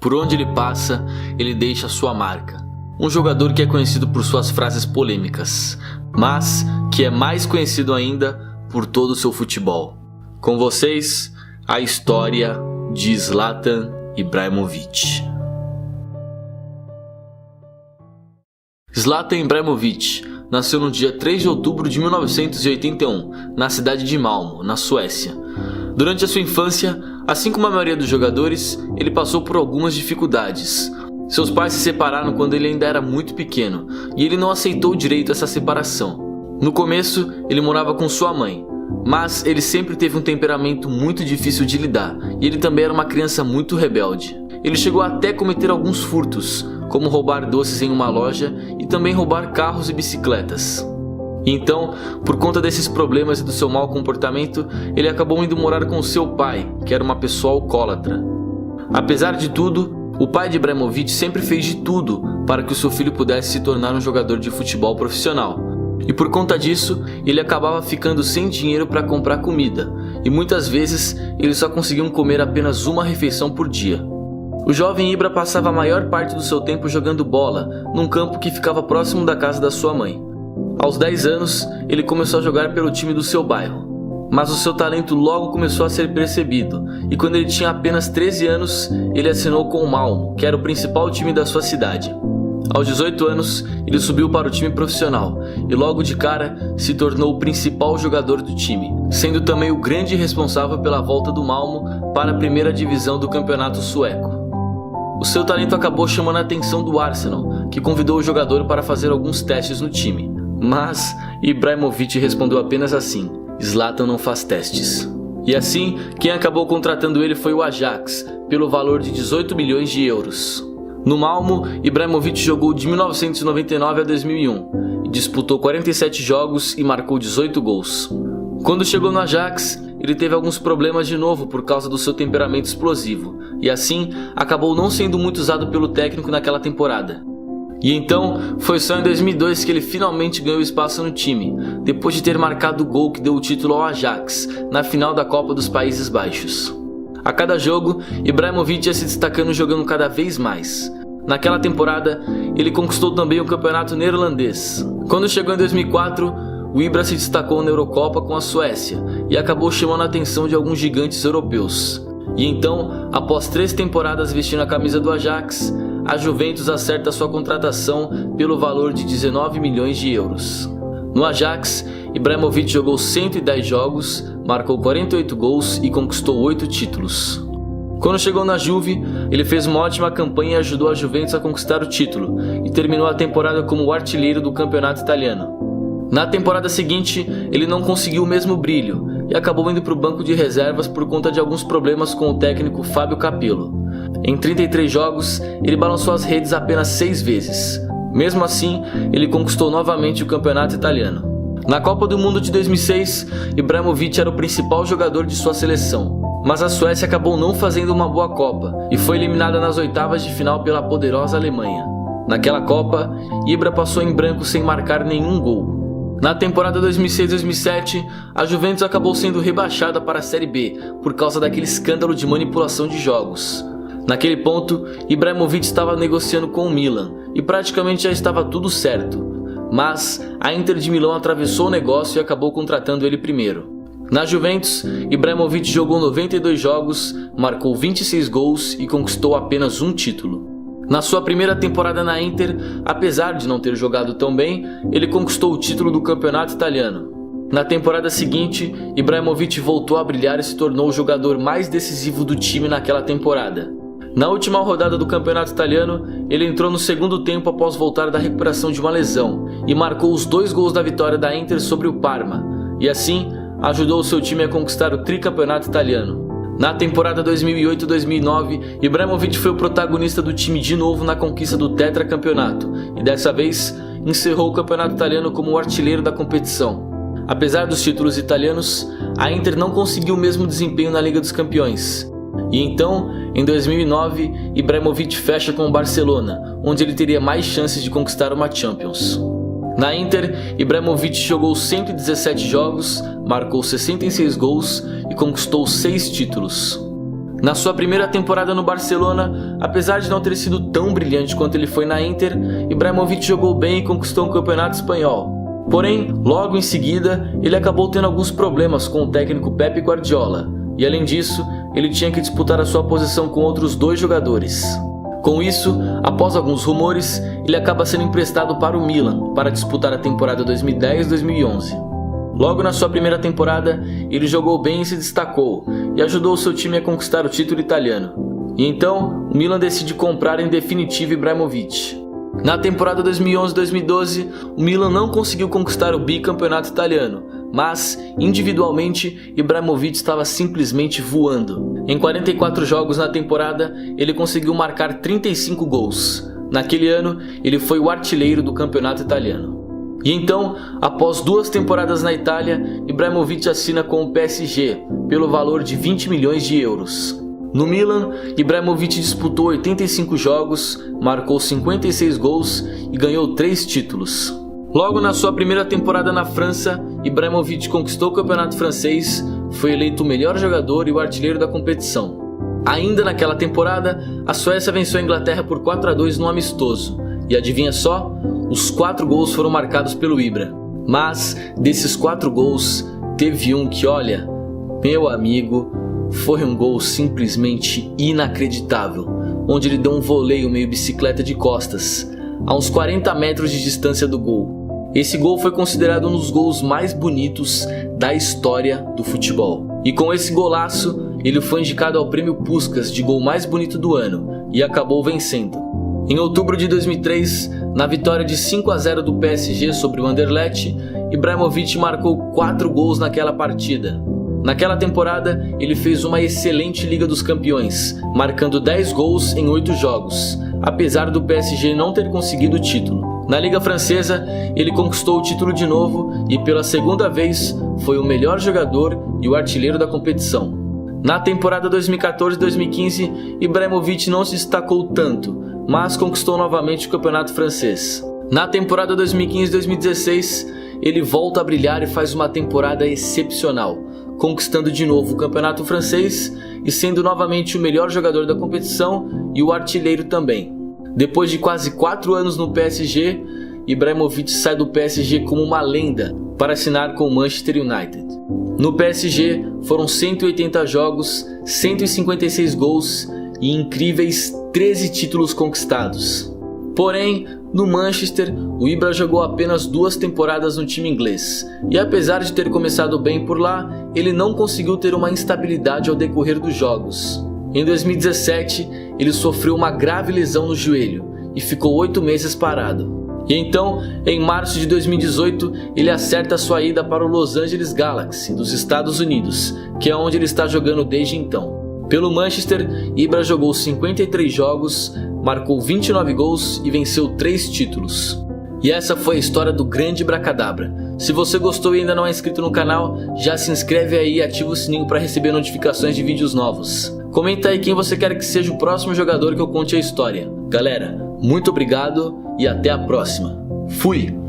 Por onde ele passa, ele deixa sua marca. Um jogador que é conhecido por suas frases polêmicas, mas que é mais conhecido ainda por todo o seu futebol. Com vocês, a história de Zlatan Ibrahimovic. Zlatan Ibrahimovic nasceu no dia 3 de outubro de 1981, na cidade de Malmö, na Suécia. Durante a sua infância, assim como a maioria dos jogadores, ele passou por algumas dificuldades. Seus pais se separaram quando ele ainda era muito pequeno, e ele não aceitou direito essa separação. No começo, ele morava com sua mãe, mas ele sempre teve um temperamento muito difícil de lidar, e ele também era uma criança muito rebelde. Ele chegou até a cometer alguns furtos, como roubar doces em uma loja e também roubar carros e bicicletas. Então, por conta desses problemas e do seu mau comportamento, ele acabou indo morar com seu pai, que era uma pessoa alcoólatra. Apesar de tudo, o pai de Ibrahimovic sempre fez de tudo para que o seu filho pudesse se tornar um jogador de futebol profissional. E por conta disso, ele acabava ficando sem dinheiro para comprar comida, e muitas vezes eles só conseguiam comer apenas uma refeição por dia. O jovem Ibra passava a maior parte do seu tempo jogando bola, num campo que ficava próximo da casa da sua mãe. Aos 10 anos, ele começou a jogar pelo time do seu bairro. Mas o seu talento logo começou a ser percebido, e quando ele tinha apenas 13 anos, ele assinou com o Malmö, que era o principal time da sua cidade. Aos 18 anos, ele subiu para o time profissional, e logo de cara se tornou o principal jogador do time, sendo também o grande responsável pela volta do Malmö para a primeira divisão do campeonato sueco. O seu talento acabou chamando a atenção do Arsenal, que convidou o jogador para fazer alguns testes no time. Mas Ibrahimovic respondeu apenas assim: Zlatan não faz testes. E assim, quem acabou contratando ele foi o Ajax, pelo valor de 18 milhões de euros. No Malmö, Ibrahimovic jogou de 1999 a 2001, e disputou 47 jogos e marcou 18 gols. Quando chegou no Ajax, ele teve alguns problemas de novo por causa do seu temperamento explosivo, e assim acabou não sendo muito usado pelo técnico naquela temporada. E então, foi só em 2002 que ele finalmente ganhou espaço no time, depois de ter marcado o gol que deu o título ao Ajax, na final da Copa dos Países Baixos. A cada jogo, Ibrahimovic ia se destacando jogando cada vez mais. Naquela temporada, ele conquistou também o campeonato neerlandês. Quando chegou em 2004, o Ibra se destacou na Eurocopa com a Suécia e acabou chamando a atenção de alguns gigantes europeus. E então, após 3 temporadas vestindo a camisa do Ajax, a Juventus acerta sua contratação pelo valor de 19 milhões de euros. No Ajax, Ibrahimovic jogou 110 jogos, marcou 48 gols e conquistou 8 títulos. Quando chegou na Juve, ele fez uma ótima campanha e ajudou a Juventus a conquistar o título, e terminou a temporada como o artilheiro do campeonato italiano. Na temporada seguinte, ele não conseguiu o mesmo brilho e acabou indo para o banco de reservas por conta de alguns problemas com o técnico Fábio Capello. Em 33 jogos, ele balançou as redes apenas 6 vezes. Mesmo assim, ele conquistou novamente o campeonato italiano. Na Copa do Mundo de 2006, Ibrahimovic era o principal jogador de sua seleção, mas a Suécia acabou não fazendo uma boa Copa e foi eliminada nas oitavas de final pela poderosa Alemanha. Naquela Copa, Ibra passou em branco sem marcar nenhum gol. Na temporada 2006-2007, a Juventus acabou sendo rebaixada para a Série B por causa daquele escândalo de manipulação de jogos. Naquele ponto, Ibrahimovic estava negociando com o Milan e praticamente já estava tudo certo, mas a Inter de Milão atravessou o negócio e acabou contratando ele primeiro. Na Juventus, Ibrahimovic jogou 92 jogos, marcou 26 gols e conquistou apenas um título. Na sua primeira temporada na Inter, apesar de não ter jogado tão bem, ele conquistou o título do campeonato italiano. Na temporada seguinte, Ibrahimovic voltou a brilhar e se tornou o jogador mais decisivo do time naquela temporada. Na última rodada do campeonato italiano, ele entrou no segundo tempo após voltar da recuperação de uma lesão e marcou os 2 gols da vitória da Inter sobre o Parma, e assim ajudou o seu time a conquistar o tricampeonato italiano. Na temporada 2008-2009, Ibrahimovic foi o protagonista do time de novo na conquista do tetracampeonato e dessa vez encerrou o campeonato italiano como o artilheiro da competição. Apesar dos títulos italianos, a Inter não conseguiu o mesmo desempenho na Liga dos Campeões. E então, em 2009, Ibrahimovic fecha com o Barcelona, onde ele teria mais chances de conquistar uma Champions. Na Inter, Ibrahimovic jogou 117 jogos, marcou 66 gols e conquistou 6 títulos. Na sua primeira temporada no Barcelona, apesar de não ter sido tão brilhante quanto ele foi na Inter, Ibrahimovic jogou bem e conquistou um campeonato espanhol. Porém, logo em seguida, ele acabou tendo alguns problemas com o técnico Pep Guardiola, e além disso, ele tinha que disputar a sua posição com outros 2 jogadores. Com isso, após alguns rumores, ele acaba sendo emprestado para o Milan para disputar a temporada 2010-2011. Logo na sua primeira temporada, ele jogou bem e se destacou, e ajudou seu time a conquistar o título italiano. E então, o Milan decide comprar em definitivo Ibrahimovic. Na temporada 2011-2012, o Milan não conseguiu conquistar o bicampeonato italiano, mas, individualmente, Ibrahimovic estava simplesmente voando. Em 44 jogos na temporada, ele conseguiu marcar 35 gols. Naquele ano, ele foi o artilheiro do campeonato italiano. E então, após 2 temporadas na Itália, Ibrahimovic assina com o PSG, pelo valor de 20 milhões de euros. No Milan, Ibrahimovic disputou 85 jogos, marcou 56 gols e ganhou 3 títulos. Logo na sua primeira temporada na França, Ibrahimovic conquistou o campeonato francês, foi eleito o melhor jogador e o artilheiro da competição. Ainda naquela temporada, a Suécia venceu a Inglaterra por 4-2 no amistoso. E adivinha só? Os 4 gols foram marcados pelo Ibra. Mas, desses 4 gols, teve um que, olha, meu amigo, foi um gol simplesmente inacreditável, onde ele deu um voleio meio bicicleta de costas, a uns 40 metros de distância do gol. Esse gol foi considerado um dos gols mais bonitos da história do futebol. E com esse golaço, ele foi indicado ao prêmio Puskás de gol mais bonito do ano e acabou vencendo. Em outubro de 2003, na vitória de 5-0 do PSG sobre o Anderlecht, Ibrahimovic marcou 4 gols naquela partida. Naquela temporada, ele fez uma excelente Liga dos Campeões, marcando 10 gols em 8 jogos, apesar do PSG não ter conseguido o título. Na Liga Francesa, ele conquistou o título de novo e pela segunda vez foi o melhor jogador e o artilheiro da competição. Na temporada 2014-2015, Ibrahimovic não se destacou tanto, mas conquistou novamente o campeonato francês. Na temporada 2015-2016, ele volta a brilhar e faz uma temporada excepcional, conquistando de novo o campeonato francês e sendo novamente o melhor jogador da competição e o artilheiro também. Depois de quase 4 anos no PSG, Ibrahimovic sai do PSG como uma lenda para assinar com o Manchester United. No PSG foram 180 jogos, 156 gols e incríveis 13 títulos conquistados. Porém, no Manchester, o Ibra jogou apenas 2 temporadas no time inglês, e apesar de ter começado bem por lá, ele não conseguiu ter uma instabilidade ao decorrer dos jogos. Em 2017, ele sofreu uma grave lesão no joelho e ficou 8 meses parado. E então, em março de 2018, ele acerta sua ida para o Los Angeles Galaxy, dos Estados Unidos, que é onde ele está jogando desde então. Pelo Manchester, Ibra jogou 53 jogos, marcou 29 gols e venceu 3 títulos. E essa foi a história do grande Ibracadabra. Se você gostou e ainda não é inscrito no canal, já se inscreve aí e ativa o sininho para receber notificações de vídeos novos. Comenta aí quem você quer que seja o próximo jogador que eu conte a história. Galera, muito obrigado e até a próxima. Fui!